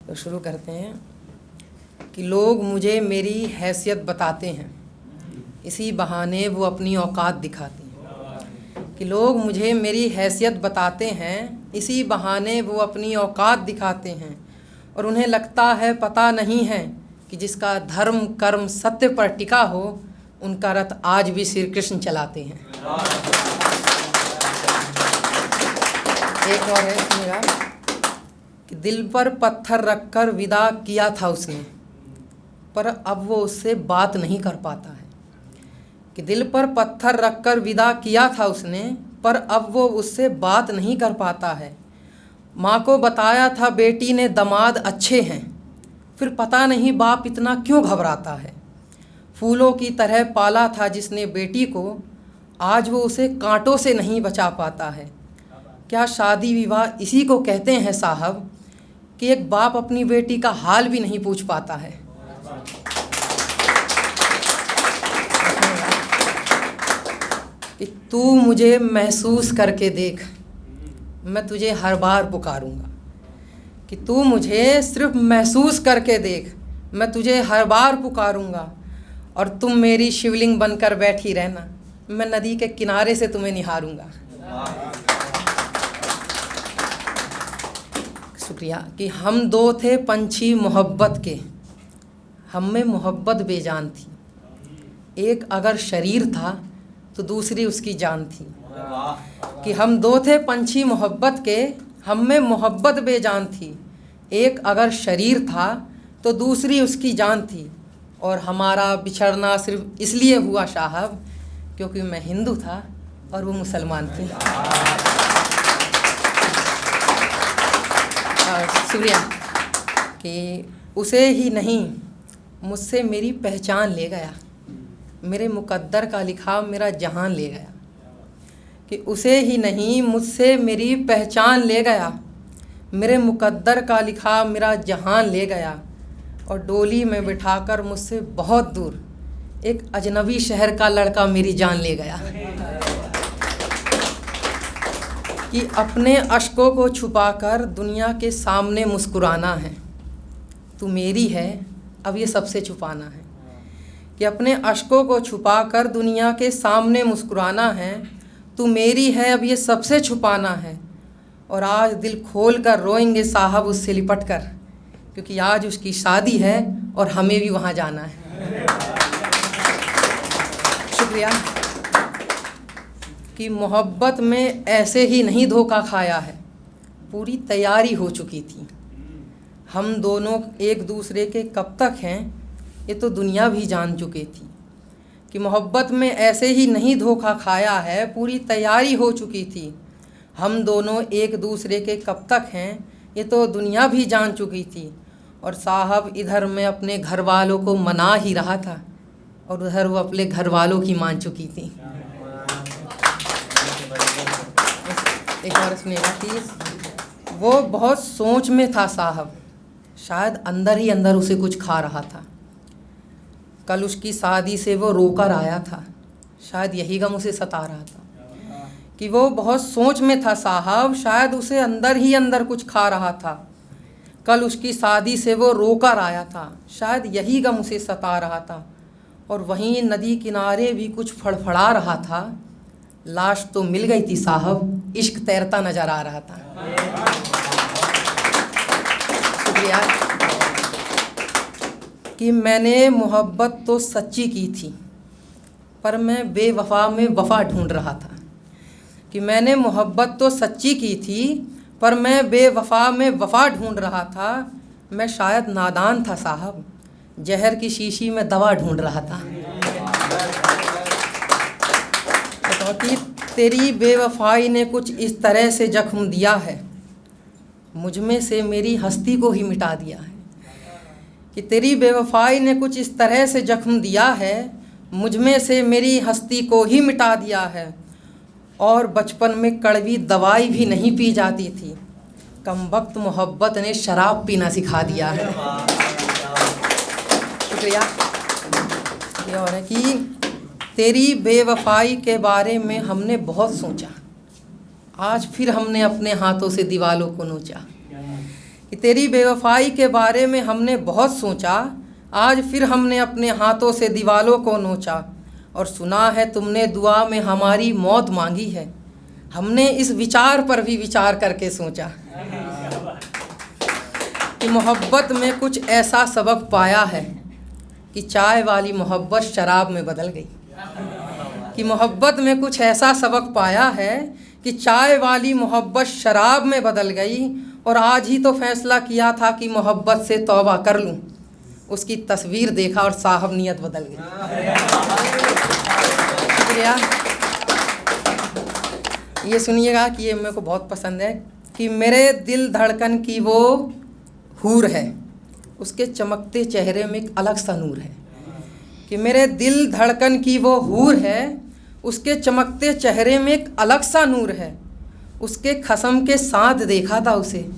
तो शुरू करते हैं कि लोग मुझे मेरी हैसियत बताते हैं, इसी बहाने वो अपनी औकात दिखाते हैं। कि लोग मुझे मेरी हैसियत बताते हैं, इसी बहाने वो अपनी औकात दिखाते हैं। और उन्हें लगता है पता नहीं है कि जिसका धर्म कर्म सत्य पर टिका हो, उनका रथ आज भी श्री कृष्ण चलाते हैं। एक और है सुनिएगा कि दिल पर पत्थर रखकर विदा किया था उसने, पर अब वो उससे बात नहीं कर पाता है। कि दिल पर पत्थर रखकर विदा किया था उसने, पर अब वो उससे बात नहीं कर पाता है। माँ को बताया था बेटी ने दामाद अच्छे हैं, फिर पता नहीं बाप इतना क्यों घबराता है। फूलों की तरह पाला था जिसने बेटी को, आज वो उसे कांटों से नहीं बचा पाता है। क्या शादी विवाह इसी को कहते हैं साहब, कि एक बाप अपनी बेटी का हाल भी नहीं पूछ पाता है। कि तू मुझे महसूस करके देख, मैं तुझे हर बार पुकारूंगा। कि तू मुझे सिर्फ महसूस करके देख, मैं तुझे हर बार पुकारूंगा। और तुम मेरी शिवलिंग बनकर बैठी रहना, मैं नदी के किनारे से तुम्हें निहारूंगा। शुक्रिया। कि हम दो थे पंछी मोहब्बत के, हम में मोहब्बत बेजान थी। एक अगर शरीर था तो दूसरी उसकी जान थी। कि हम दो थे पंछी मोहब्बत के, हम में मोहब्बत बेजान थी। एक अगर शरीर था तो दूसरी उसकी जान थी। और हमारा बिछड़ना सिर्फ इसलिए हुआ साहब, क्योंकि मैं हिंदू था और वो मुसलमान थी। शुक्रिया। कि उसे ही नहीं मुझसे मेरी पहचान ले गया, मेरे मुकद्दर का लिखा मेरा जहान ले गया। कि उसे ही नहीं मुझसे मेरी पहचान ले गया, मेरे मुकद्दर का लिखा मेरा जहान ले गया। और डोली में बिठाकर मुझसे बहुत दूर एक अजनबी शहर का लड़का मेरी जान ले गया। कि अपने अश्कों को छुपाकर दुनिया के सामने मुस्कुराना है, तू मेरी है अब ये सबसे छुपाना है। कि अपने अश्कों को छुपाकर दुनिया के सामने मुस्कुराना है, तू मेरी है अब ये सबसे छुपाना है। और आज दिल खोल कर रोएंगे साहब उससे लिपट कर, क्योंकि आज उसकी शादी है और हमें भी वहाँ जाना है। शुक्रिया। कि मोहब्बत में ऐसे ही नहीं धोखा खाया है, पूरी तैयारी हो चुकी थी। हम दोनों एक दूसरे के कब तक हैं ये तो दुनिया भी जान चुकी थी। कि मोहब्बत में ऐसे ही नहीं धोखा खाया है, पूरी तैयारी हो चुकी थी। हम दोनों एक दूसरे के कब तक हैं ये तो दुनिया भी जान चुकी थी। और साहब इधर मैं अपने घर वालों को मना ही रहा था और उधर वो अपने घर वालों की मान चुकी थी। एक बार सुनिएगा कि वो बहुत सोच में था साहब, शायद अंदर ही अंदर उसे कुछ खा रहा था। कल उसकी शादी से वो रोकर आया था, शायद यही गम उसे सता रहा था। कि वो बहुत सोच में था साहब, शायद उसे अंदर ही अंदर कुछ खा रहा था। कल उसकी शादी से वो रोकर आया था, शायद यही गम उसे सता रहा था। और वहीं नदी किनारे भी कुछ फड़फड़ा रहा था। लाश तो मिल गई थी साहब, इश्क तैरता नजर आ रहा था। शुक्रिया। कि मैंने मोहब्बत तो सच्ची की थी, पर मैं बेवफा में वफा ढूंढ रहा था। कि मैंने मोहब्बत तो सच्ची की थी, पर मैं बेवफा में वफा ढूंढ रहा था। मैं शायद नादान था साहब, जहर की शीशी में दवा ढूंढ रहा था। कि तेरी बेवफाई ने कुछ इस तरह से जख्म दिया है, मुझ में से मेरी हस्ती को ही मिटा दिया है। कि तेरी बेवफाई ने कुछ इस तरह से जख्म दिया है, मुझ में से मेरी हस्ती को ही मिटा दिया है। और बचपन में कड़वी दवाई भी नहीं पी जाती थी, कमबख्त मोहब्बत ने शराब पीना सिखा दिया है। शुक्रिया। ये और है कि तेरी बेवफाई के बारे में हमने बहुत सोचा, आज फिर हमने अपने हाथों से दीवालों को नोचा। कि तेरी बेवफाई के बारे में हमने बहुत सोचा, आज फिर हमने अपने हाथों से दीवालों को नोचा। और सुना है तुमने दुआ में हमारी मौत मांगी है, हमने इस विचार पर भी विचार करके सोचा कि मोहब्बत में कुछ ऐसा सबक पाया है कि चाय वाली मोहब्बत शराब में बदल गई। कि मोहब्बत में कुछ ऐसा सबक पाया है कि चाय वाली मोहब्बत शराब में बदल गई। और आज ही तो फैसला किया था कि मोहब्बत से तौबा कर लूं, उसकी तस्वीर देखा और साहब नियत बदल गई। शुक्रिया। ये सुनिएगा कि ये मेरे को बहुत पसंद है कि मेरे दिल धड़कन की वो हूर है, उसके चमकते चेहरे में एक अलग सा नूर है। कि मेरे दिल धड़कन की वो हूर है, उसके चमकते चेहरे में एक अलग सा नूर है। उसके खसम के साथ देखा था उसे,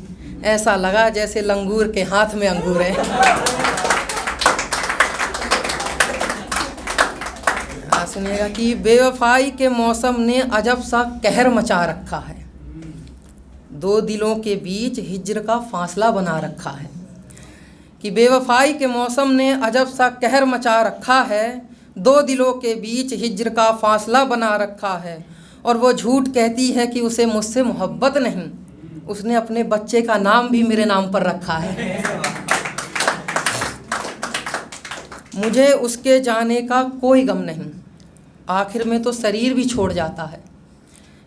ऐसा लगा जैसे लंगूर के हाथ में अंगूर है। सुनिएगा कि बेवफाई के मौसम ने अजब सा कहर मचा रखा है, दो दिलों के बीच हिज्र का फासला बना रखा है। कि बेवफाई के मौसम ने अजब सा कहर मचा रखा है, दो दिलों के बीच हिज्र का फासला बना रखा है। और वो झूठ कहती है कि उसे मुझसे मोहब्बत नहीं, उसने अपने बच्चे का नाम भी मेरे नाम पर रखा है। मुझे उसके जाने का कोई गम नहीं, आखिर में तो शरीर भी छोड़ जाता है।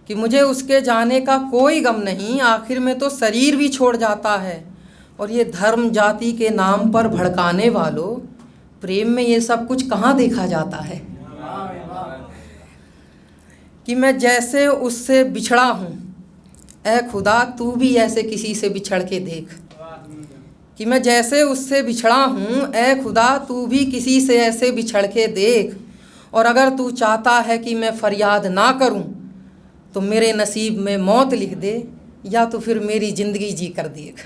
कि मुझे उसके जाने का कोई गम नहीं, आखिर में तो शरीर भी छोड़ जाता है। और ये धर्म जाति के नाम पर भड़काने वालों, प्रेम में ये सब कुछ कहाँ देखा जाता है। कि मैं जैसे उससे बिछड़ा हूँ, ऐ खुदा तू भी ऐसे किसी से बिछड़ के देख। कि मैं जैसे उससे बिछड़ा हूँ, ऐ खुदा तू भी किसी से ऐसे बिछड़ के देख। और अगर तू चाहता है कि मैं फरियाद ना करूँ, तो मेरे नसीब में मौत लिख दे, या तो फिर मेरी ज़िंदगी जी कर देख।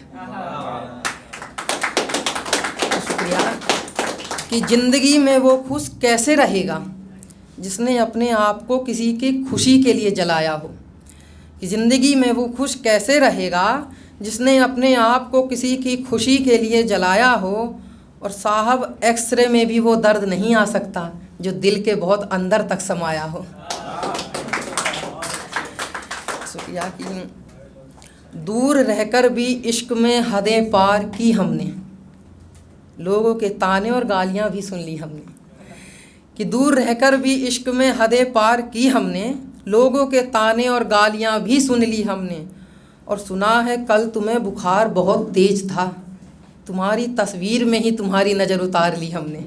शुक्रिया। कि ज़िंदगी में वो खुश कैसे रहेगा जिसने अपने आप को किसी की खुशी के लिए जलाया हो। कि ज़िंदगी में वो खुश कैसे रहेगा जिसने अपने आप को किसी की खुशी के लिए जलाया हो। और साहब एक्सरे में भी वो दर्द नहीं आ सकता जो दिल के बहुत अंदर तक समाया हो। शुक्रिया। कि दूर रहकर भी इश्क में हदें पार की हमने, लोगों के ताने और गालियां भी सुन ली हमने। कि दूर रहकर भी इश्क में हदें पार की हमने, लोगों के ताने और गालियां भी सुन ली हमने। और सुना है कल तुम्हें बुखार बहुत तेज था, तुम्हारी तस्वीर में ही तुम्हारी नज़र उतार ली हमने।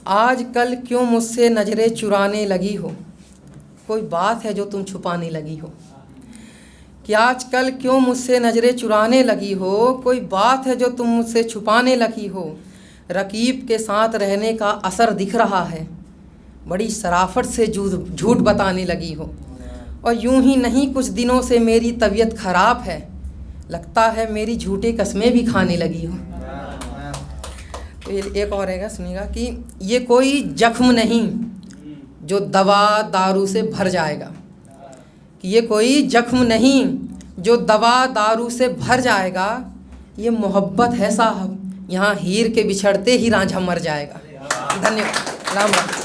आज कल क्यों मुझसे नज़रें चुराने लगी हो, कोई बात है जो तुम छुपाने लगी हो। कि आजकल क्यों मुझसे नज़रें चुराने लगी हो, कोई बात है जो तुम मुझसे छुपाने लगी हो। रकीब के साथ रहने का असर दिख रहा है, बड़ी शराफत से झूठ बताने लगी हो। और यूं ही नहीं कुछ दिनों से मेरी तबीयत ख़राब है, लगता है मेरी झूठी कस्में भी खाने लगी हो। तो एक और रहेगा, सुनिएगा। कि ये कोई जख्म नहीं जो दवा दारू से भर जाएगा। कि ये कोई जख्म नहीं जो दवा दारू से भर जाएगा, ये मोहब्बत है साहब, यहाँ हीर के बिछड़ते ही रांझा मर जाएगा। धन्यवाद। राम राम।